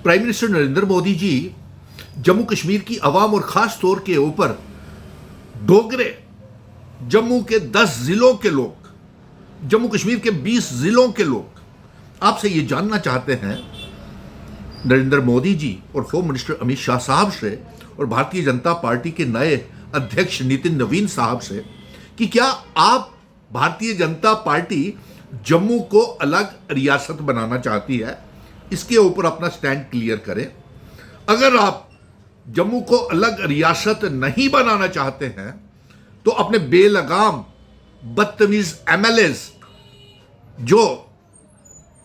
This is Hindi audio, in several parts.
प्राइम मिनिस्टर नरेंद्र मोदी जी जम्मू कश्मीर की आवाम और खास तौर के ऊपर डोगरे, जम्मू के 10 जिलों के लोग, जम्मू कश्मीर के 20 जिलों के लोग आपसे ये जानना चाहते हैं नरेंद्र मोदी जी और होम मिनिस्टर अमित शाह साहब से और भारतीय जनता पार्टी के नए अध्यक्ष नितिन नवीन साहब से कि क्या आप भारतीय जनता पार्टी जम्मू को अलग रियासत बनाना चाहती है, इसके ऊपर अपना स्टैंड क्लियर करें। अगर आप जम्मू को अलग रियासत नहीं बनाना चाहते हैं तो अपने बेलगाम बदतमीज एमएलएज जो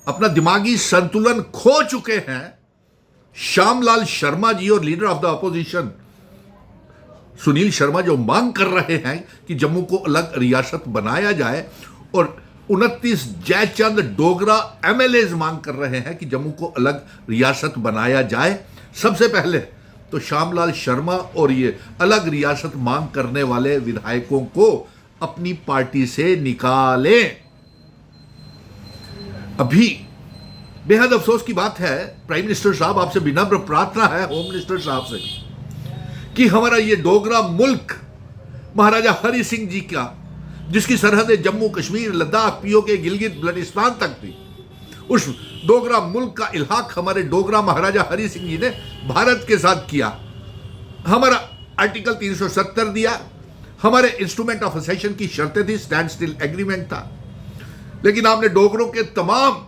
अपना दिमागी संतुलन खो चुके हैं, श्यामलाल शर्मा जी और leader of the opposition Sunil Sharma जो मांग कर रहे हैं कि जम्मू को अलग रियासत बनाया जाए, और 29 जयचंद डोगरा एमएलएज मांग कर रहे हैं कि जम्मू को अलग रियासत बनाया जाए। सबसे पहले तो श्यामलाल शर्मा और ये अलग रियासत मांग करने वाले विधायकों को अपनी पार्टी से निकालें। अभी बेहद अफसोस की बात है, प्राइम मिनिस्टर साहब आपसे विनम्र प्रार्थना है, होम मिनिस्टर साहब से कि हमारा ये डोगरा मुल्क महाराजा हरि सिंह जी का, जिसकी सरहदें जम्मू कश्मीर लद्दाख पीओके गिलगित बल्टिस्तान तक थी, उस डोगरा मुल्क का इल्हाक हमारे डोगरा महाराजा हरि सिंह जी ने भारत के साथ किया। हमारा आर्टिकल 370 दिया, हमारे इंस्ट्रूमेंट ऑफ असेशन की शर्तें थी, स्टैंड स्टिल एग्रीमेंट था, लेकिन आपने डोगरों के तमाम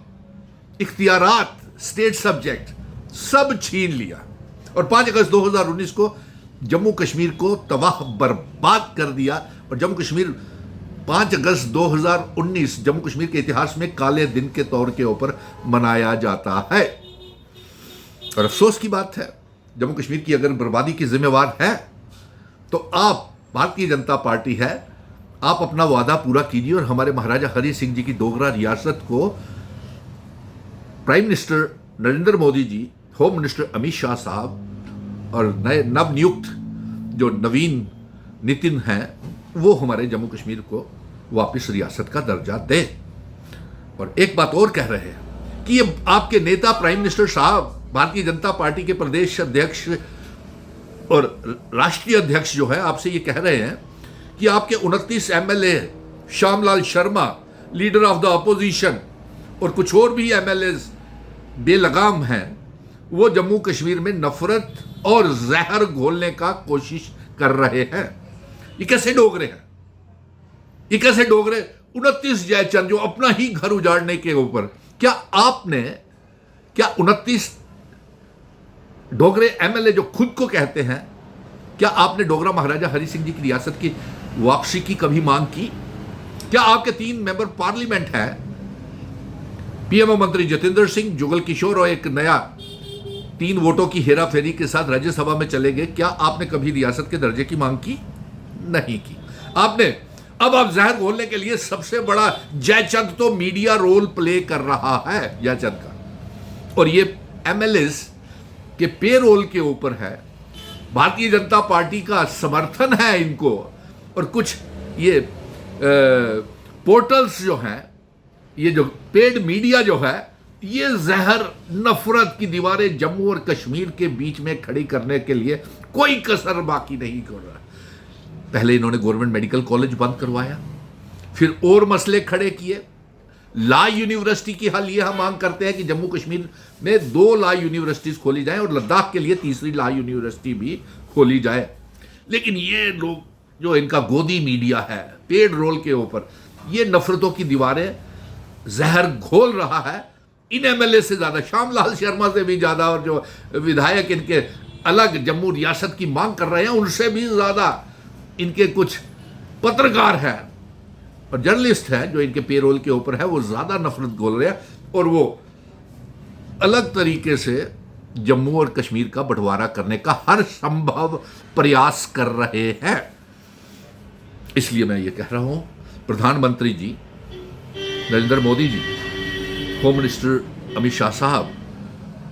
इख्तियारात, स्टेट सब्जेक्ट सब छीन लिया और 5 अगस्त 2019 को जम्मू कश्मीर को तबाह बर्बाद कर दिया। और जम्मू कश्मीर 5 अगस्त 2019 जम्मू कश्मीर के इतिहास में काले दिन के तौर के ऊपर मनाया जाता है। और अफसोस की बात है, जम्मू कश्मीर की अगर बर्बादी की जिम्मेवार है तो आप भारतीय जनता पार्टी है, आप अपना वादा पूरा कीजिए और हमारे महाराजा हरि सिंह जी की डोगरा रियासत को prime minister Narendra Modi ji, home minister Amit Shah साहब और नए नवनियुक्त जो नवीन नितिन हैं, वो हमारे जम्मू कश्मीर को वापस रियासत का दर्जा दे। और एक बात और कह रहे हैं कि ये आपके नेता प्राइम मिनिस्टर साहब, भारतीय जनता पार्टी के प्रदेश अध्यक्ष और राष्ट्रीय अध्यक्ष जो है, आपसे ये कह रहे हैं कि आपके 29 MLA Shyamlal Sharma, leader of the opposition, और कुछ और भी एमएलए बेलगाम हैं, वो जम्मू कश्मीर में नफरत और जहर घोलने का कोशिश कर रहे हैं। ये कैसे डोगरे हैं? ये कैसे डोगरे 29 जयचंद जो अपना ही घर उजाड़ने के ऊपर, क्या 29 डोगरे एमएलए जो खुद को कहते हैं, क्या आपने डोगरा महाराजा हरि सिंह जी की रियासत की वापसी की कभी मांग की? क्या आपके 3 मेंबर पार्लियामेंट है, पीएमओ मंत्री जतेंद्र सिंह, जुगल किशोर और एक नया 3 वोटों की हेराफेरी के साथ राज्यसभा में चले गए, क्या आपने कभी रियासत के दर्जे की मांग की? नहीं की आपने। अब आप जहर घोलने के लिए सबसे बड़ा जयचंद तो मीडिया रोल प्ले कर रहा है जयचंद का, और ये एमएलएस के पे रोल के ऊपर है। भारतीय जनता पार्टी का समर्थन है इनको, और कुछ ये पोर्टल्स जो हैं, ये जो पेड मीडिया जो है, ये जहर नफरत की दीवारें जम्मू और कश्मीर के बीच में खड़ी करने के लिए कोई कसर बाकी नहीं कर रहा। पहले इन्होंने गवर्नमेंट मेडिकल कॉलेज बंद करवाया, फिर और मसले खड़े किए। लॉ यूनिवर्सिटी की हाल ये हम मांग करते हैं कि जम्मू कश्मीर में 2 लॉ यूनिवर्सिटीज खोली जाएं और लद्दाख के लिए तीसरी लॉ यूनिवर्सिटी भी खोली जाए। लेकिन ये लोग जो इनका गोदी मीडिया है, पेड रोल के ऊपर, ये नफरतों की दीवारें जहर घोल रहा है। इन एमएलए से ज्यादा, श्यामलाल शर्मा से भी ज्यादा, और जो विधायक इनके अलग जम्मू रियासत की मांग कर रहे हैं, उनसे भी ज्यादा इनके कुछ पत्रकार हैं और जर्नलिस्ट हैं जो इनके पेरोल के ऊपर है, वो ज्यादा नफरत घोल रहे हैं और वो अलग तरीके से जम्मू और कश्मीर का बंटवारा करने का हर संभव प्रयास कर रहे हैं। इसलिए मैं ये कह रहा हूं, प्रधानमंत्री जी नरेंद्र मोदी जी, होम मिनिस्टर अमित शाह साहब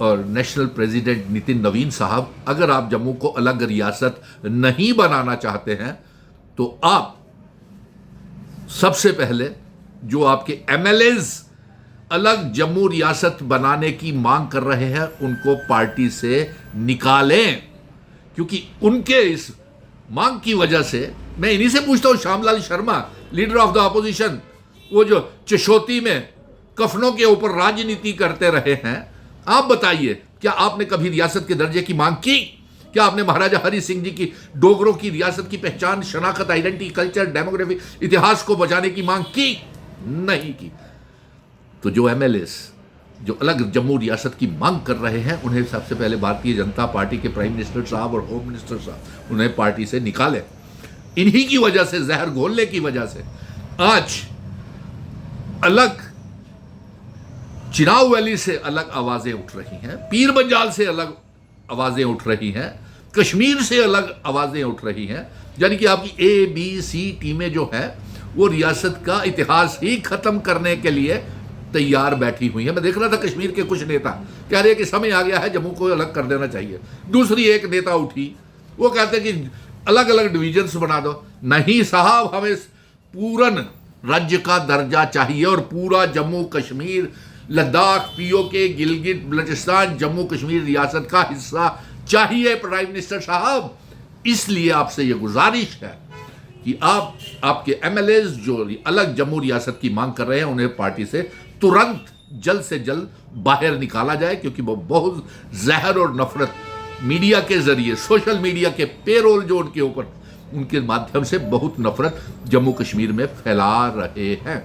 और नेशनल प्रेसिडेंट नितिन नवीन साहब, अगर आप जम्मू को अलग रियासत नहीं बनाना चाहते हैं तो आप सबसे पहले जो आपके एमएलएज अलग जम्मू रियासत बनाने की मांग कर रहे हैं उनको पार्टी से निकालें, क्योंकि उनके इस मांग की वजह से मैं इन्हीं से पूछता हूं, Shyamlal Sharma leader of the opposition, वो जो चशोती में कफनों के ऊपर राजनीति करते रहे हैं, आप बताइए क्या आपने कभी रियासत के दर्जे की मांग की? क्या आपने महाराजा हरि सिंह जी की डोगरों की रियासत की पहचान, शनाख्त, आइडेंटिटी, कल्चर, डेमोग्राफी, इतिहास को बचाने की मांग की? नहीं की। तो जो एमएलएस जो अलग जम्मू रियासत की मांग कर रहे हैं, उन्हें सबसे पहले भारतीय जनता पार्टी के प्राइम मिनिस्टर साहब और होम मिनिस्टर साहब उन्हें पार्टी से निकाले। इन्हीं की वजह से, जहर घोलने की वजह से आज अलग चिनाव वैली से अलग आवाजें उठ रही हैं, पीर बंजाल से अलग आवाजें उठ रही हैं, कश्मीर से अलग आवाजें उठ रही हैं। यानी कि आपकी ए बी सी टीमें जो है वो रियासत का इतिहास ही खत्म करने के लिए तैयार बैठी हुई है। मैं देख रहा था कश्मीर के कुछ नेता कह रहे हैं कि समय आ गया है, जम्मू को अलग कर देना चाहिए। दूसरी एक नेता उठी, वो कहते हैं कि अलग अलग डिविजन्स बना दो। नहीं साहब, हमें पूर्ण राज्य का दर्जा चाहिए और पूरा जम्मू कश्मीर, लद्दाख, पीओके, गिलगित बल्चिस्तान जम्मू कश्मीर रियासत का हिस्सा चाहिए प्राइम मिनिस्टर साहब। इसलिए आपसे यह गुजारिश है कि आप आपके एमएलएस जो अलग जम्मू रियासत की मांग कर रहे हैं, उन्हें पार्टी से तुरंत जल्द से जल्द बाहर निकाला जाए, क्योंकि वो बहुत जहर और नफरत मीडिया के जरिए, सोशल मीडिया के पेरोल जो उनके ऊपर, उनके माध्यम से बहुत नफरत जम्मू कश्मीर में फैला रहे हैं।